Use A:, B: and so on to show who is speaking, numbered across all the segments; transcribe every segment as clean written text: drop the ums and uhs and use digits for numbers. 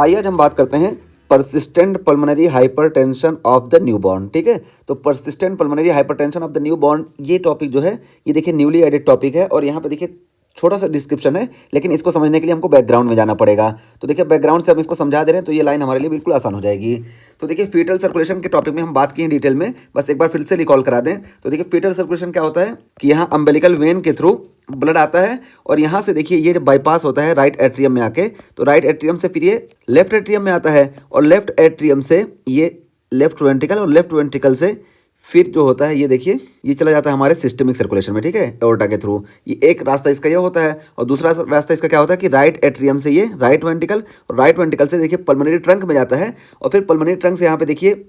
A: आइए आज हम बात करते हैं persistent pulmonary hypertension of the newborn. ठीक है, तो persistent pulmonary hypertension of the newborn ये टॉपिक जो है ये देखिए न्यूली एडेड टॉपिक है और यहाँ पे देखिए छोटा सा डिस्क्रिप्शन है, लेकिन इसको समझने के लिए हमको बैकग्राउंड में जाना पड़ेगा। तो देखिए बैकग्राउंड से हम इसको समझा दे रहे हैं तो ये लाइन हमारे लिए बिल्कुल आसान हो जाएगी। तो देखिए फीटल सर्कुलेशन के टॉपिक में हम बात की हैं डिटेल में, बस एक बार फिर से रिकॉल करा दें। तो देखिए फीटल सर्कुलेशन क्या होता है कि यहाँ अम्बेलिकल वेन के थ्रू ब्लड आता है और यहाँ से देखिए ये जब बाईपास होता है राइट एट्रियम में आके, तो राइट एट्रियम से फिर ये लेफ्ट एट्रियम में आता है और लेफ्ट एट्रियम से ये लेफ्ट वेंट्रिकल और लेफ्ट वेंट्रिकल से फिर जो होता है ये देखिए ये चला जाता है हमारे सिस्टमिक सर्कुलेशन में। ठीक है, एओर्टा के थ्रू ये एक रास्ता इसका ये होता है और दूसरा रास्ता इसका क्या होता है कि राइट एट्रियम से ये राइट वेंट्रिकल और राइट वेंट्रिकल से देखिए पल्मोनरी ट्रंक में जाता है और फिर पल्मोनरी ट्रंक से यहाँ पे देखिए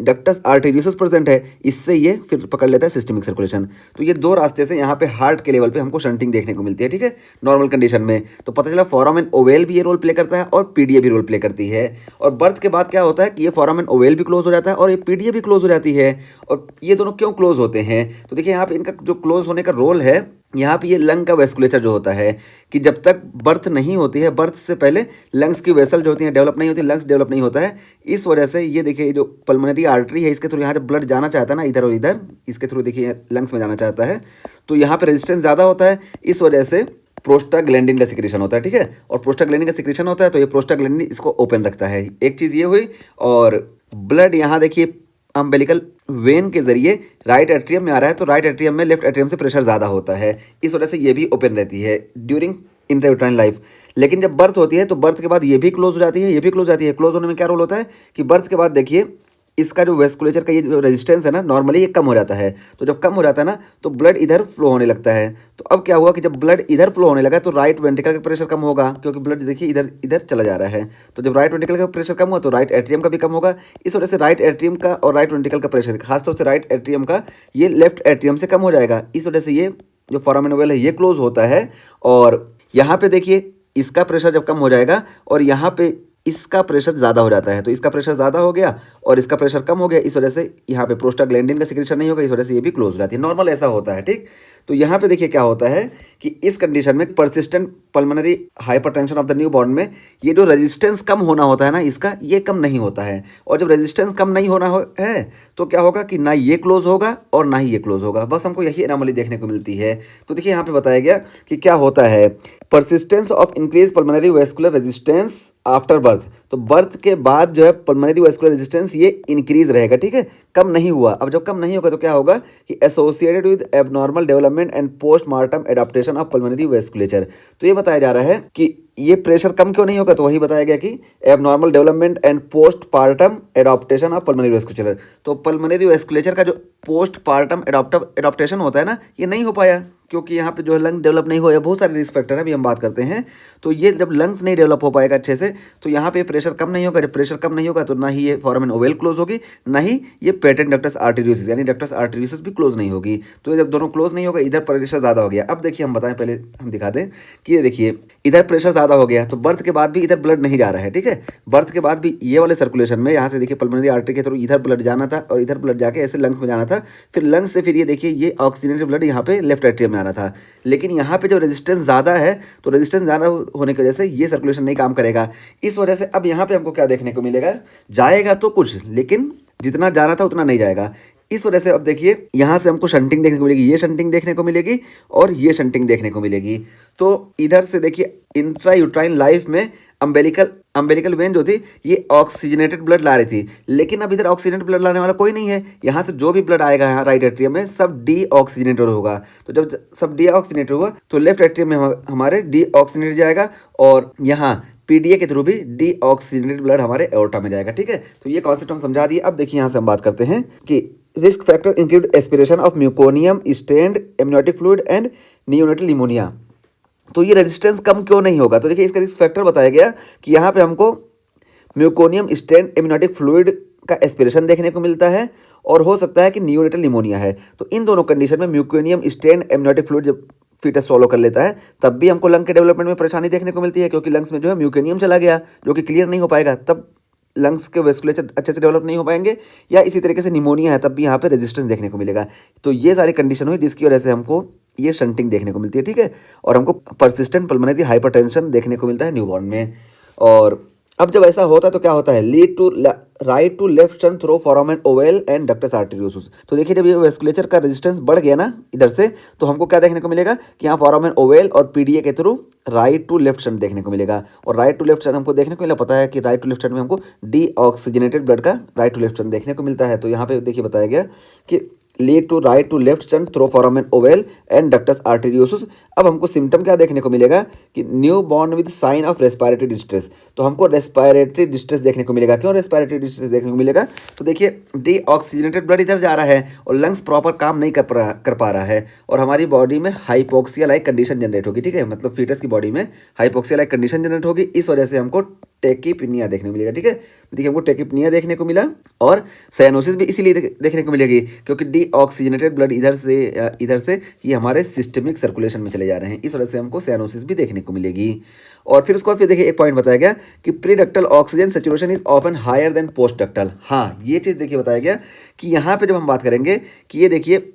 A: डक्टस आर्टेरियोसस प्रेजेंट है, इससे ये फिर पकड़ लेता है सिस्टमिक सर्कुलेशन। तो ये दो रास्ते से यहाँ पे हार्ट के लेवल पे हमको शंटिंग देखने को मिलती है। ठीक है, नॉर्मल कंडीशन में तो पता चला फोरामेन ओवेल भी ये रोल प्ले करता है और पीडीए भी रोल प्ले करती है। और बर्थ के बाद क्या होता है कि ये फोरामेन ओवेल भी क्लोज हो जाता है और ये पीडीए भी क्लोज हो जाती है। और ये दोनों क्यों क्लोज होते हैं, तो देखिए यहाँ पे इनका जो क्लोज होने का रोल है, यहाँ पे ये लंग का वेस्कुलेचर जो होता है कि जब तक बर्थ नहीं होती है, बर्थ से पहले लंग्स की वेसल जो होती हैं डेवलप नहीं होती, लंग्स डेवलप नहीं होता है। इस वजह से ये देखिए जो पल्मोनरी आर्टरी है इसके थ्रू यहाँ जब ब्लड जाना चाहता है ना इधर और इधर, इसके थ्रू देखिए लंग्स में जाना चाहता है तो यहाँ पे रेजिस्टेंस ज़्यादा होता है, इस वजह से प्रोस्टाग्लैंडिन का सिक्रेशन होता है। ठीक है, और प्रोस्टाग्लैंडिन का सिक्रेशन होता है तो ये प्रोस्टाग्लैंडिन इसको ओपन रखता है। एक चीज़ ये हुई, और ब्लड यहाँ देखिए अम्बेलिकल वेन के जरिए राइट एट्रियम में आ रहा है तो राइट एट्रियम में लेफ्ट एट्रियम से प्रेशर ज़्यादा होता है, इस वजह से ये भी ओपन रहती है ड्यूरिंग इंट्रायूट्राइन लाइफ। लेकिन जब बर्थ होती है तो बर्थ के बाद ये भी क्लोज हो जाती है, ये भी क्लोज हो जाती है। क्लोज होने में क्या रोल होता है कि बर्थ के बाद देखिए इसका जो वेस्कुलेचर का ये जो रेजिस्टेंस है ना नॉर्मली ये कम हो जाता है, तो जब कम हो जाता है ना तो ब्लड इधर फ्लो होने लगता है। तो अब क्या हुआ कि जब ब्लड इधर फ्लो होने लगा तो राइट वेंट्रिकल का प्रेशर कम होगा क्योंकि ब्लड देखिए इधर इधर चला जा रहा है। तो जब राइट वेंट्रिकल का प्रेशर कम हुआ तो राइट एट्रियम का भी कम होगा, इस वजह से राइट एट्रियम का और राइट वेंट्रिकल का प्रेशर खासतौर से राइट एट्रियम का ये लेफ्ट एट्रियम से कम हो जाएगा। इस वजह से ये जो फोरामेन ओवल है ये क्लोज होता है और यहाँ पे देखिए इसका प्रेशर जब कम हो जाएगा और यहाँ पे इसका प्रेशर ज़्यादा हो जाता है, तो इसका प्रेशर ज़्यादा हो गया और इसका प्रेशर कम हो गया, इस वजह से यहाँ पे प्रोस्टाग्लैंडिन का सिक्रेशन नहीं होगा, इस वजह से ये भी क्लोज हो जाती है। नॉर्मल ऐसा होता है। ठीक, तो यहाँ पे देखिए क्या होता है कि इस कंडीशन में persistent pulmonary hypertension of the newborn में ये जो रेजिस्टेंस कम होना होता है ना इसका, ये कम नहीं होता है। और जब रेजिस्टेंस कम नहीं होना है तो क्या होगा कि ना ये क्लोज होगा और ना ही ये क्लोज होगा, बस हमको यही एनोमली देखने को मिलती है। तो देखिए यहाँ पे बताया गया कि क्या होता है persistence of increase pulmonary vascular resistance after birth. तो बर्थ के बाद जो है पल्मोनरी वेस्कुलर रेजिस्टेंस ये इंक्रीज रहेगा। ठीक है, कम नहीं हुआ। अब जब कम नहीं होगा तो क्या होगा कि associated with abnormal development and postmortem adaptation of pulmonary vasculature. तो ये बताया जा रहा है कि ये प्रेशर कम क्यों नहीं होगा, तो वही बताया गया कि abnormal development and postpartum adaptation of pulmonary vasculature. तो पल्मोनरी वेस्कुलेचर का जो पोस्टपार्टम एडाप्टेशन होता है ना ये नहीं हो पाया क्योंकि यहाँ पे जो लंग डेवलप नहीं हुआ है। बहुत सारे रिस्क फैक्टर है, अभी हम बात करते हैं। तो ये जब लंग्स नहीं डेवलप हो पाएगा अच्छे से तो यहाँ पे प्रेशर कम नहीं होगा। जब प्रेशर कम नहीं होगा तो ना ही ये फोरामेन ओवेल क्लोज होगी, ना ही ये पेटेंट डक्टस आर्टेरियोसिस यानी डक्टस आर्टेरियोसिस भी क्लोज नहीं होगी। तो जब दोनों क्लोज नहीं होगा इधर प्रेशर ज़्यादा हो गया। अब देखिए हम बताएं, पहले हम दिखा दें कि ये देखिए इधर प्रेशर ज़्यादा हो गया तो बर्थ के बाद भी इधर ब्लड नहीं जा रहा है। ठीक है, बर्थ के बाद भी ये वाले सर्कुलेशन में यहाँ से देखिए पल्मोनरी आर्टरी के थ्रू इधर ब्लड जाना था और इधर ब्लड जाके ऐसे लंग्स में जाना था, फिर लंग्स से फिर ये देखिए ये ऑक्सीजनेटेड ब्लड यहाँ पे लेफ्ट एट्रियम में आना था। लेकिन यहाँ पे जो रेजिस्टेंस ज़्यादा है तो रेजिस्टेंस ज़्यादा होने की वजह से ये सर्कुलेशन नहीं काम करेगा। इस वजह से अब यहाँ पे हमको क्या देखने को मिलेगा, जाएगा तो कुछ लेकिन जितना जाना था उतना नहीं जाएगा। इस वजह से अब देखिए यहाँ से हमको शंटिंग देखने को मिलेगी, ये शंटिंग देखने को मिलेगी और ये शंटिंग देखने को मिलेगी। तो इधर से देखिए इंट्रा यूट्राइन लाइफ में अम्बेलिकल वेन जो थी ये ऑक्सीजनेटेड ब्लड ला रही थी, लेकिन अब इधर ऑक्सीजनेटेड ब्लड लाने वाला कोई नहीं है। यहाँ से जो भी ब्लड आएगा यहाँ राइट एट्रियम में सब डी ऑक्सीजनेटेड होगा। तो जब सब डी ऑक्सीजनेटेड हुआ तो लेफ्ट एट्रियम में हमारे डी ऑक्सीजनेटेड जाएगा और यहाँ पीडीए के थ्रू भी डी ऑक्सीजनेटेड ब्लड हमारे एओर्टा में जाएगा। ठीक है, तो ये कॉन्सेप्ट हम समझा दिए। अब देखिए यहाँ से हम बात करते हैं कि risk factor include aspiration of meconium stained amniotic fluid and neonatal pneumonia. तो ये रेजिस्टेंस कम क्यों नहीं होगा, तो देखिए इसका रिस्क फैक्टर बताया गया कि यहाँ पे हमको म्यूकोनियम स्टेन्ड एमनियोटिक फ्लूइड का एस्पिरेशन देखने को मिलता है और हो सकता है कि नियोनेटल निमोनिया है। तो इन दोनों कंडीशन में म्यूकोनियम स्टेन्ड एमनियोटिक फ्लूइड जब फीटस सॉलो कर लेता है तब भी हमको लंग के डेवलपमेंट में परेशानी देखने को मिलती है क्योंकि लंग्स में जो है म्यूकोनियम चला गया जो कि क्लियर नहीं हो पाएगा, तब लंग्स के वेस्कुलेचर अच्छे से डेवलप नहीं हो पाएंगे। या इसी तरीके से निमोनिया है तब भी यहाँ पे रेजिस्टेंस देखने को मिलेगा। तो ये सारी कंडीशन हुई जिसकी वजह से हमको ये शंटिंग देखने को मिलती है। ठीक है, और हमको परसिस्टेंट पल्मोनरी हाइपरटेंशन देखने को मिलता है न्यूबॉर्न में। और अब जब ऐसा होता है तो क्या होता है, lead to right to left shunt through foramen ovale and ductus arteriosus. तो देखिए जब ये वेस्कुलेचर का रेजिस्टेंस बढ़ गया ना इधर से, तो हमको क्या देखने को मिलेगा कि यहाँ फोरामेन ओवेल और पीडीए के थ्रू राइट टू लेफ्ट सन देखने को मिलेगा। और राइट टू लेफ्ट सन हमको देखने को मिला, पता है कि राइट टू लेफ्ट सन में हमको डीऑक्सीजनेटेड ब्लड का राइट टू लेफ्ट सन देखने को मिलता है। तो यहाँ पे देखिए बताया गया कि lead to right to left shunt through foramen ovale and ductus arteriosus. अब हमको सिम्टम क्या देखने को मिलेगा कि newborn with sign of respiratory distress. तो हमको रेस्पिरेटरी डिस्ट्रेस देखने को मिलेगा। क्यों रेस्पिरेटरी डिस्ट्रेस देखने को मिलेगा, तो देखिए डीऑक्सीजनेटेड ब्लड इधर जा रहा है और लंग्स प्रॉपर काम नहीं कर पा रहा है और हमारी बॉडी में हाइपोक्सिया लाइक कंडीशन जनरेट होगी। ठीक है, मतलब फीटस की बॉडी में हाइपोक्सिया लाइक कंडीशन जनरेट होगी, इस वजह से हमको टेकिपनिया देखने को मिलेगा। ठीक है, तो देखिए हमको टेकिपनिया देखने को मिला और साइनोसिस भी इसीलिए देखने को मिलेगी क्योंकि डीऑक्सीजनेटेड ब्लड इधर से ये हमारे सिस्टमिक सर्कुलेशन में चले जा रहे हैं, इस वजह से हमको साइनोसिस भी देखने को मिलेगी। और फिर उसके बाद फिर देखिए एक पॉइंट बताया गया कि preductal oxygen saturation is often higher than postductal. हाँ, ये चीज़ देखिए बताया गया कि यहाँ पे जब हम बात करेंगे कि ये देखिए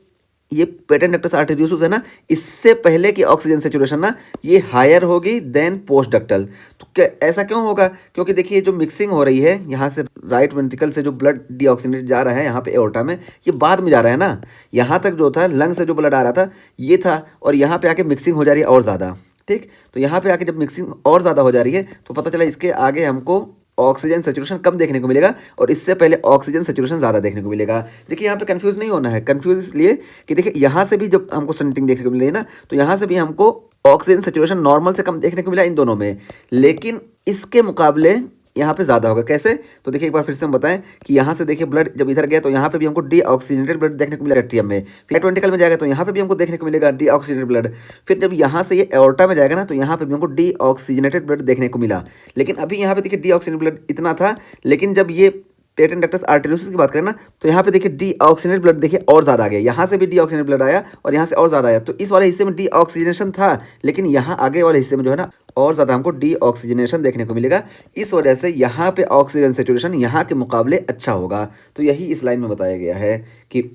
A: ये पेटेंट डक्टस आर्टेरियोसस है ना, इससे पहले की ऑक्सीजन सेचुरेशन ना ये हायर होगी देन पोस्ट डक्टल। तो क्या ऐसा क्यों होगा, क्योंकि देखिए जो मिक्सिंग हो रही है यहाँ से राइट वेंट्रिकल से जो ब्लड डीऑक्सीजनेट जा रहा है यहाँ पे एओर्टा में, ये बाद में जा रहा है ना। यहाँ तक जो था लंग से जो ब्लड आ रहा था ये था और यहाँ पे आके मिक्सिंग हो जा रही है और ज़्यादा। ठीक, तो यहाँ पे आके जब मिक्सिंग और ज़्यादा हो जा रही है तो पता चला इसके आगे हमको ऑक्सीजन सेचुरेशन कम देखने को मिलेगा और इससे पहले ऑक्सीजन सेचुरेशन ज़्यादा देखने को मिलेगा। देखिए यहाँ पे कंफ्यूज नहीं होना है, कंफ्यूज इसलिए कि देखिए यहाँ से भी जब हमको सेंटिंग देखने को मिली ना, तो यहाँ से भी हमको ऑक्सीजन सेचुरेशन नॉर्मल से कम देखने को मिला इन दोनों में, लेकिन इसके मुकाबले यहाँ पे ज़्यादा होगा। कैसे, तो देखिए एक बार फिर से हम बताएं कि यहाँ से देखिए ब्लड जब इधर गया तो यहाँ पे भी हमको डीऑक्सीजनेटेड ब्लड देखने को मिलेगा एट्रियम में, फिर वेंट्रिकल में जाएगा तो यहाँ पे भी हमको देखने को मिलेगा डीऑक्सीजनेटेड ब्लड, फिर जब यहाँ से ये एओर्टा में जाएगा ना तो यहाँ पे भी हमको डीऑक्सीजनेटेड ब्लड देखने को मिला। लेकिन अभी यहाँ पे देखिए डीऑक्सीजनेटेड ब्लड इतना था, लेकिन जब ये पेटेंट डक्टस आर्टेरियोसस की बात करें ना तो यहाँ पे देखिए डीऑक्सीजनेटेड ब्लड देखिए और ज़्यादा आ गया, यहाँ से भी डीऑक्सीजनेटेड ब्लड आया और यहाँ से और ज़्यादा आया। तो इस वाले हिस्से में डीऑक्सीजनेशन था, लेकिन यहाँ आगे वाले हिस्से में जो है ना और ज़्यादा हमको डीऑक्सीजनेशन देखने को मिलेगा। इस वजह से यहाँ पे ऑक्सीजन सेचुरेशन यहाँ के मुकाबले अच्छा होगा। तो यही इस लाइन में बताया गया है कि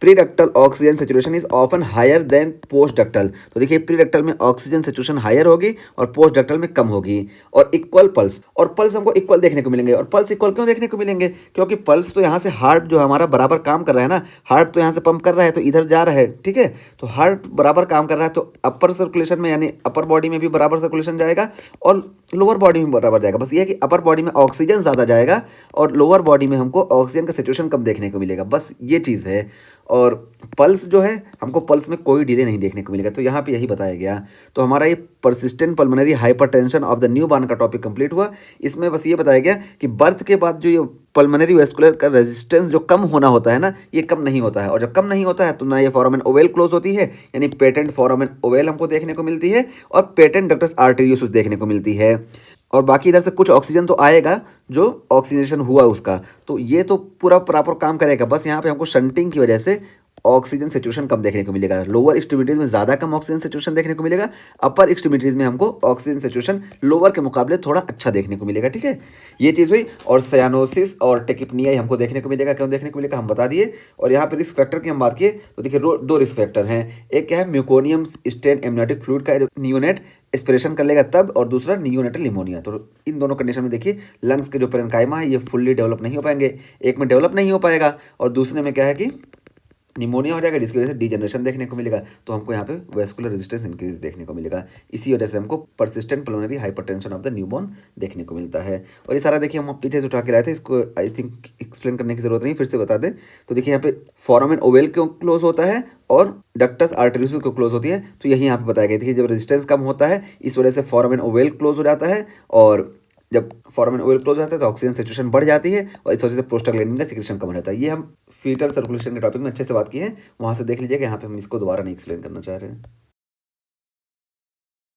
A: preductal oxygen saturation is often higher than post ductal. तो देखिए प्रीडक्टल में ऑक्सीजन सेचुरेशन हायर होगी और पोस्ट डक्टल में कम होगी। और इक्वल पल्स, और पल्स हमको इक्वल देखने को मिलेंगे। और पल्स इक्वल क्यों देखने को मिलेंगे, क्योंकि पल्स तो यहाँ से हार्ट जो हमारा बराबर काम कर रहा है ना, हार्ट तो यहाँ से पंप कर रहा है तो इधर जा रहा है। ठीक है, तो हार्ट बराबर काम कर रहा है तो अपर सर्कुलेशन में यानी अपर बॉडी में भी बराबर सर्कुलेशन जाएगा और लोअर बॉडी में बराबर जाएगा। बस ये है कि अपर बॉडी में ऑक्सीजन ज़्यादा जाएगा और लोअर बॉडी में हमको ऑक्सीजन का सिचुएशन कम देखने को मिलेगा, बस ये चीज़ है। और पल्स जो है हमको पल्स में कोई डिले नहीं देखने को मिलेगा, तो यहाँ पे यही बताया गया। तो हमारा ये persistent pulmonary hypertension of the new born का टॉपिक कंप्लीट हुआ। इसमें बस ये बताया गया कि बर्थ के बाद जो ये पल्मोनरी वेस्कुलर का रेजिस्टेंस जो कम होना होता है ना, ये कम नहीं होता है। और जब कम नहीं होता है तो ना ये फोरामेन ओवेल क्लोज होती है, यानी पेटेंट फोरामेन ओवेल हमको देखने को मिलती है और पेटेंट डक्टस आर्टेरियोसस देखने को मिलती है। और बाकी इधर से कुछ ऑक्सीजन तो आएगा जो ऑक्सीजनेशन हुआ उसका, तो ये तो पूरा प्रॉपर काम करेगा। बस यहाँ पे हमको शंटिंग की वजह से ऑक्सीजन सेचुरेशन कम देखने को मिलेगा। लोअर एक्सट्रीमिटीज में ज़्यादा कम ऑक्सीजन सेचुरेशन देखने को मिलेगा, अपर एक्सट्रीमिटीज में हमको ऑक्सीजन सेचुरेशन लोअर के मुकाबले थोड़ा अच्छा देखने को मिलेगा। ठीक है, ये चीज़ हुई। और साइनोसिस और टेकिपनिया हमको देखने को मिलेगा। क्यों देखने को मिलेगा हम बता दिए। और यहाँ पर रिस्क फैक्टर की हम बात किए तो देखिए दो रिस्क फैक्टर हैं। एक क्या है, म्यूकोनियम स्टेन एमनियोटिक फ्लूइड का नियोनेट एस्पिरेशन कर लेगा तब, और दूसरा नियोनेटल निमोनिया। तो इन दोनों कंडीशन में देखिए लंग्स के जो पेरेन्काइमा है ये फुल्ली डेवलप नहीं हो पाएंगे, एक में डेवलप नहीं हो पाएगा और दूसरे में क्या है कि निमोनिया हो जाएगा, जिसकी वजह से डीजनरेशन देखने को मिलेगा। तो हमको यहाँ पे वेस्कुलर रेजिस्टेंस इंक्रीज देखने को मिलेगा। इसी वजह से हमको persistent pulmonary hypertension of the newborn देखने को मिलता है। और ये सारा देखिए हम पीछे से उठा के लाए थे, इसको आई थिंक एक्सप्लेन करने की जरूरत नहीं, फिर से बता दें। तो देखिए यहाँ पे फोरामेन ओवेल क्यों क्लोज होता है और डक्टस आर्टेरियोसस क्यों क्लोज होती है, तो यही यहाँ पे बताया गया। देखिए जब रेजिस्टेंस कम होता है इस वजह से फोरामेन ओवेल क्लोज हो जाता है, और जब फोरामेन ओवेल क्लोज हो जाता है तो ऑक्सीजन सेचुरेशन बढ़ जाती है और इस वजह से प्रोस्टाग्लैंडिन का सिक्रेशन कम हो जाता है। ये हम फीटल सर्कुलेशन के टॉपिक में अच्छे से बात की है, वहाँ से देख लीजिएगा। यहाँ पे हम इसको दोबारा नहीं एक्सप्लेन करना चाह रहे हैं।